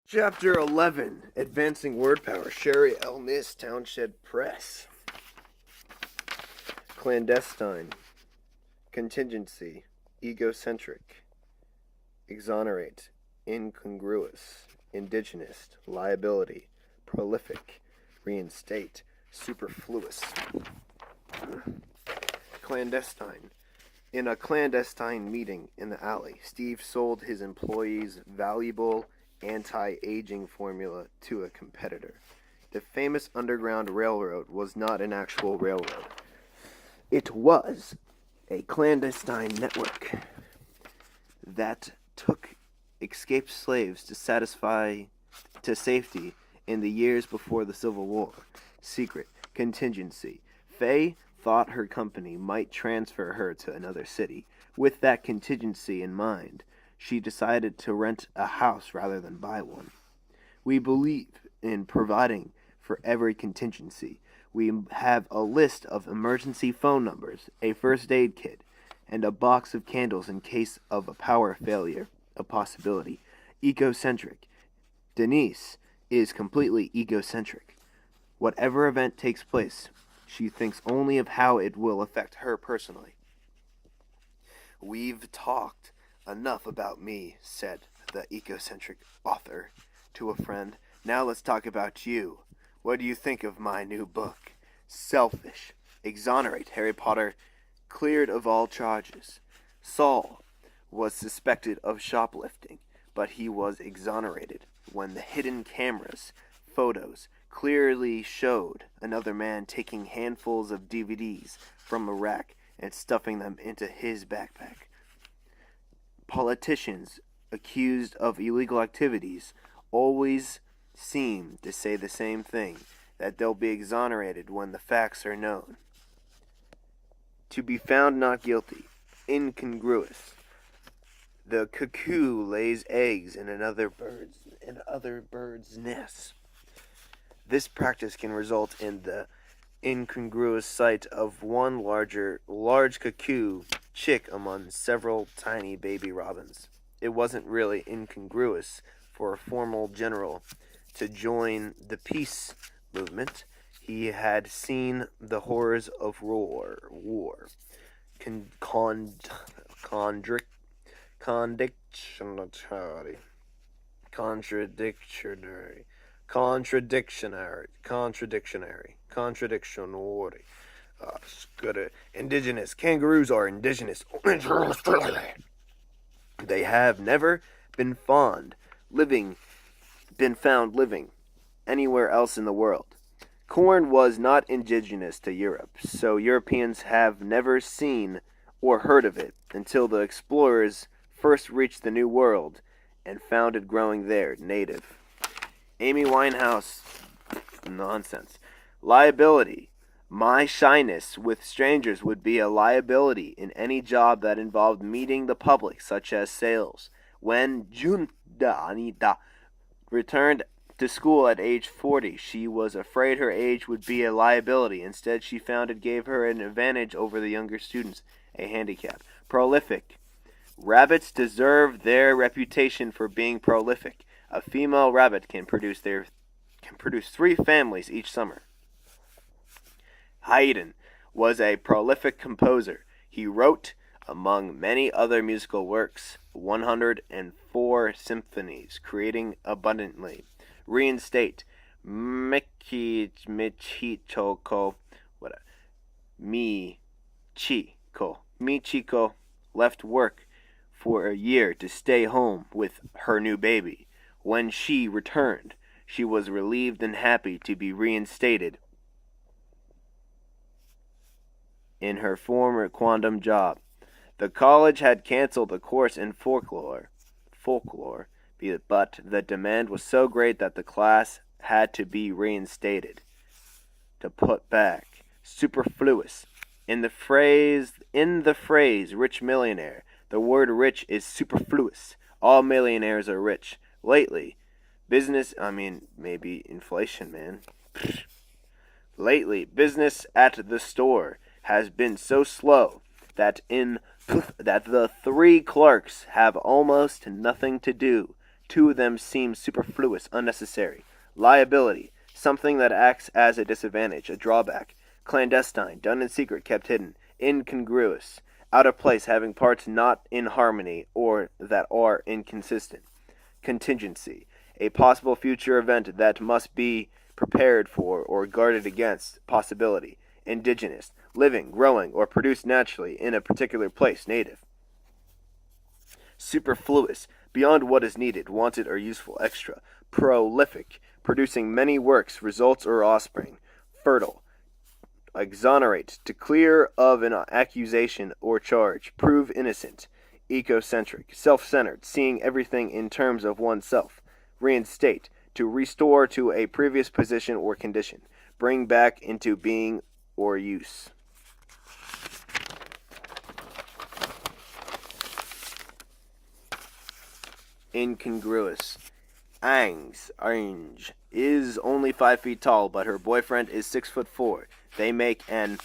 Chapter 11, Advancing Word Power, Sherrie L. Nist, Toenshed Press. Clandestine, Contingency, Egocentric, Exonerate, Incongruous, Indigenous, Liability, Prolific, Reinstate, Superfluous. Clandestine. In a clandestine meeting in the alley, Steve sold his employees' valuable anti-aging formula to a competitor. The famous Underground Railroad was not an actual railroad. It was a clandestine network that took escaped slaves to safety in the years before the Civil War. Secret. Contingency. Faye thought her company might transfer her to another city. With that contingency in mind, she decided to rent a house rather than buy one. We believe in providing for every contingency. We have a list of emergency phone numbers, a first aid kit, and a box of candles in case of a power failure, a possibility. Egocentric. Denise is completely egocentric. Whatever event takes place, she thinks only of how it will affect her personally. We've talked enough about me, said the egocentric author to a friend. Now let's talk about you. What do you think of my new book? Selfish. Exonerate. Harry Potter cleared of all charges. Saul was suspected of shoplifting, but he was exonerated when the hidden cameras photos clearly showed another man taking handfuls of DVDs from a rack and stuffing them into his backpack. Politicians accused of illegal activities always seem to say the same thing, that they'll be exonerated when the facts are known. To be found not guilty. Incongruous. The cuckoo lays eggs in other birds' nests. This practice can result in the incongruous sight of one large cuckoo chick among several tiny baby robins. It wasn't really incongruous for a formal general to join the peace movement. He had seen the horrors of war. Contradictionary. Indigenous. Kangaroos are indigenous. They have never been found living anywhere else in the world. Corn was not indigenous to Europe, so Europeans have never seen or heard of it until the explorers first reached the New World and found it growing there, native. Amy Winehouse, nonsense. Liability. My shyness with strangers would be a liability in any job that involved meeting the public, such as sales. When Junda returned to school at age 40, she was afraid her age would be a liability. Instead, she found it gave her an advantage over the younger students, a handicap. Prolific. Rabbits deserve their reputation for being prolific. A female rabbit can produce 3 families each summer. Haydn was a prolific composer. He wrote, among many other musical works, 104 symphonies, creating abundantly. Reinstate. Michiko left work for a year to stay home with her new baby. When she returned, she was relieved and happy to be reinstated in her former quantum job. The college had canceled a course in folklore, but the demand was so great that the class had to be reinstated. To put back. Superfluous. In the phrase rich millionaire, the word rich is superfluous. All millionaires are rich. Lately, maybe inflation, man. Lately, business at the store has been so slow that the 3 clerks have almost nothing to do. Two of them seem superfluous, unnecessary. Liability, something that acts as a disadvantage, a drawback. Clandestine, done in secret, kept hidden. Incongruous, out of place, having parts not in harmony or that are inconsistent. Contingency, a possible future event that must be prepared for or guarded against possibility. Indigenous, living, growing, or produced naturally in a particular place, native. Superfluous, beyond what is needed, wanted, or useful, extra. Prolific, producing many works, results, or offspring. Fertile. Exonerate, to clear of an accusation or charge. Prove innocent. Egocentric, self-centered, seeing everything in terms of oneself. Reinstate, to restore to a previous position or condition. Bring back into being or use. Incongruous. Ange is only 5 feet tall, but her boyfriend is 6'4". They make an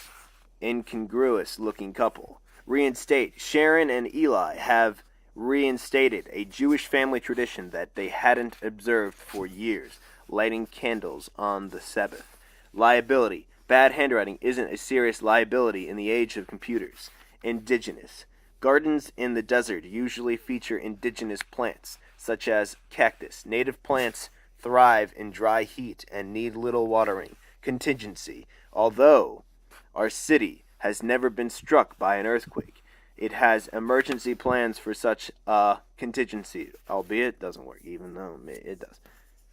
incongruous looking couple. Reinstate. Sharon and Eli have reinstated a Jewish family tradition that they hadn't observed for years, lighting candles on the Sabbath. Liability. Bad handwriting isn't a serious liability in the age of computers. Indigenous. Gardens in the desert usually feature indigenous plants, such as cactus. Native plants thrive in dry heat and need little watering. Contingency. Although our city has never been struck by an earthquake, it has emergency plans for such a contingency, albeit it doesn't work, even though it does.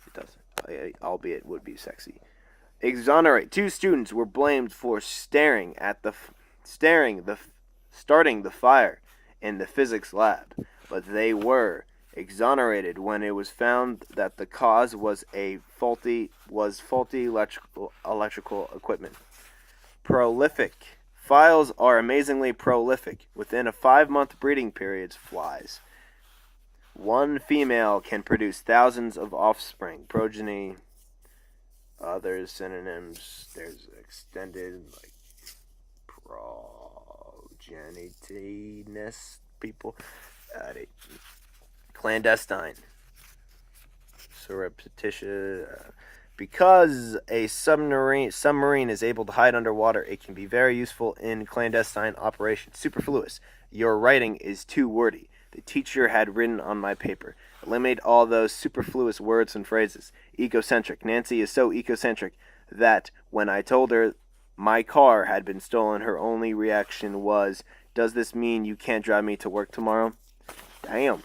It does. Albeit it would be sexy. Exonerate. 2 students were blamed for starting the fire in the physics lab, but they were exonerated when it was found that the cause was faulty electrical equipment. Prolific. Files are amazingly prolific. Within a 5-month breeding period, flies. One female can produce thousands of offspring, progeny. Others synonyms. There's extended, like progenityness people. Clandestine. Surreptitious. Because a submarine is able to hide underwater, it can be very useful in clandestine operations. Superfluous. Your writing is too wordy. The teacher had written on my paper. Eliminate all those superfluous words and phrases. Egocentric. Nancy is so egocentric that when I told her my car had been stolen, her only reaction was, "Does this mean you can't drive me to work tomorrow?" Damn.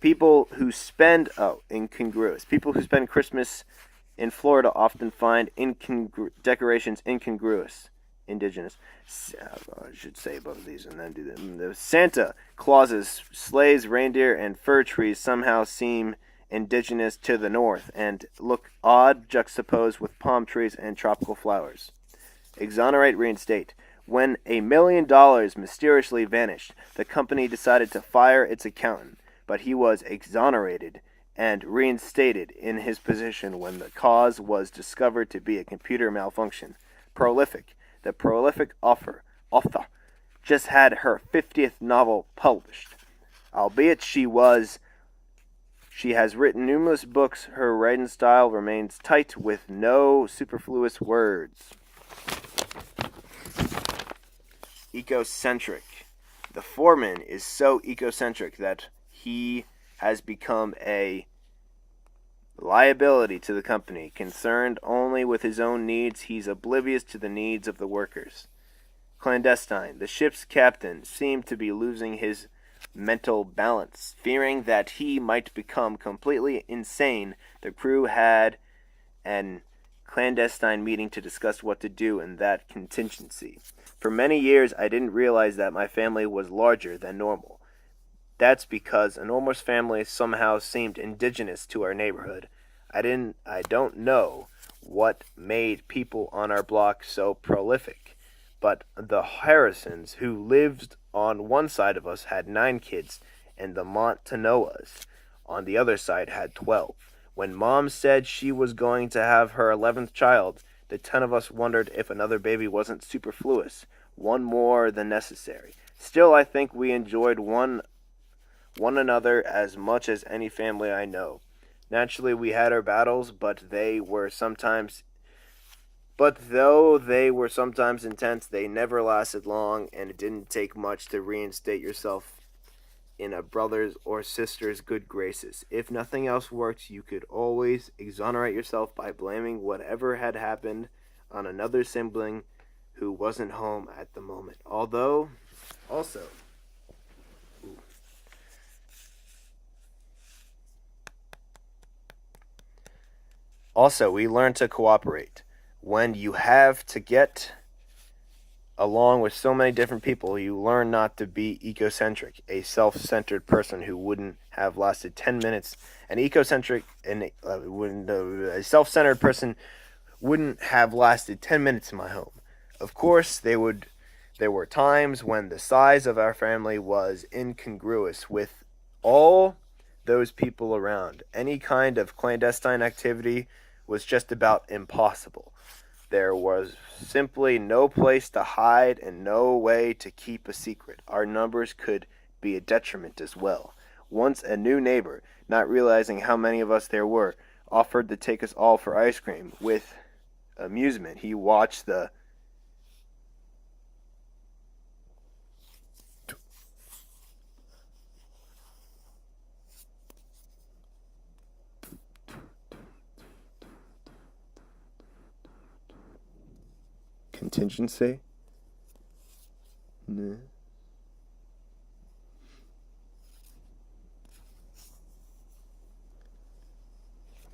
People who spend incongruous. People who spend Christmas in Florida often find decorations incongruous. Indigenous. I should say both of these and then do them. The Santa Clauses, sleighs, reindeer, and fir trees somehow seem indigenous to the north and look odd juxtaposed with palm trees and tropical flowers. Exonerate, reinstate. When $1 million mysteriously vanished, the company decided to fire its accountant, but he was exonerated and reinstated in his position when the cause was discovered to be a computer malfunction. Prolific. The prolific author just had her 50th novel published. Albeit she has written numerous books, her writing style remains tight with no superfluous words. Egocentric. The foreman is so egocentric that he has become a liability to the company. Concerned only with his own needs, he's oblivious to the needs of the workers. Clandestine. The ship's captain seemed to be losing his mental balance. Fearing that he might become completely insane, the crew had an clandestine meeting to discuss what to do in that contingency. For many years, I didn't realize that my family was larger than normal. That's because a enormous family somehow seemed indigenous to our neighborhood. I don't know what made people on our block so prolific, but the Harrisons, who lived on one side of us, had 9 kids, and the Montanoas on the other side had 12. When Mom said she was going to have her 11th child, the 10 of us wondered if another baby wasn't superfluous, one more than necessary. Still, I think we enjoyed one one another as much as any family I know. Naturally, we had our battles, but though they were sometimes intense, they never lasted long, and it didn't take much to reinstate yourself in a brother's or sister's good graces. If nothing else worked, you could always exonerate yourself by blaming whatever had happened on another sibling who wasn't home at the moment. Also, we learn to cooperate. When you have to get along with so many different people, you learn not to be egocentric, a self-centered person who wouldn't have lasted 10 minutes. A self-centered person wouldn't have lasted 10 minutes in my home. Of course, there were times when the size of our family was incongruous with all those people around. Any kind of clandestine activity was just about impossible. There was simply no place to hide and no way to keep a secret. Our numbers could be a detriment as well. Once a new neighbor, not realizing how many of us there were, offered to take us all for ice cream. With amusement, he watched the Contingency? Nist.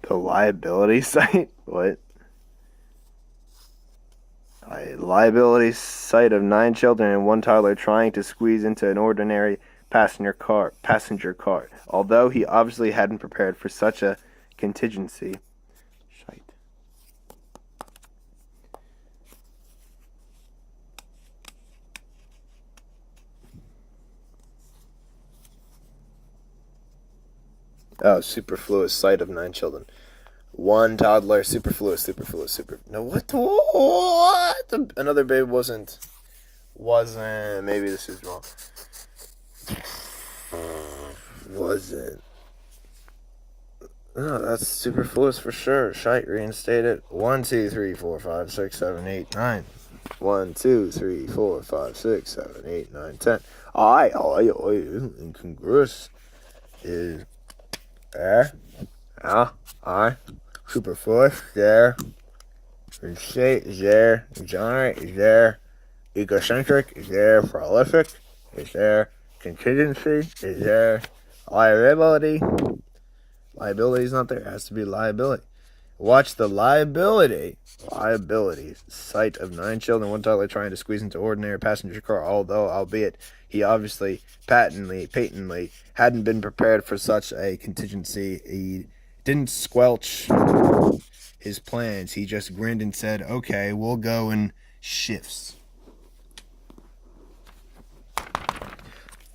The liability site? What? A liability site of 9 children and 1 toddler trying to squeeze into an ordinary passenger car. Although he obviously hadn't prepared for such a contingency. Shite. Oh, superfluous site of 9 children. 1 toddler, superfluous. No, what? Another babe wasn't. Maybe this is wrong. Wasn't. No, that's superfluous for sure. Shite, reinstated. 1, 2, 3, 4, 5, 6, 7, 8, 9. 1, 2, 3, 4, 5, 6, 7, 8, 9, 10. Incongruous is there. Superfluous there. Reinstate is there. Exonerate is there. Egocentric is there. Prolific is there. Contingency is there. Liability. Liability is not there. It has to be liability. Watch the liability site of 9 children, 1 toddler trying to squeeze into ordinary passenger car. Albeit he obviously patently hadn't been prepared for such a contingency. He didn't squelch his plans. He just grinned and said, "Okay, we'll go in shifts."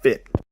Fit.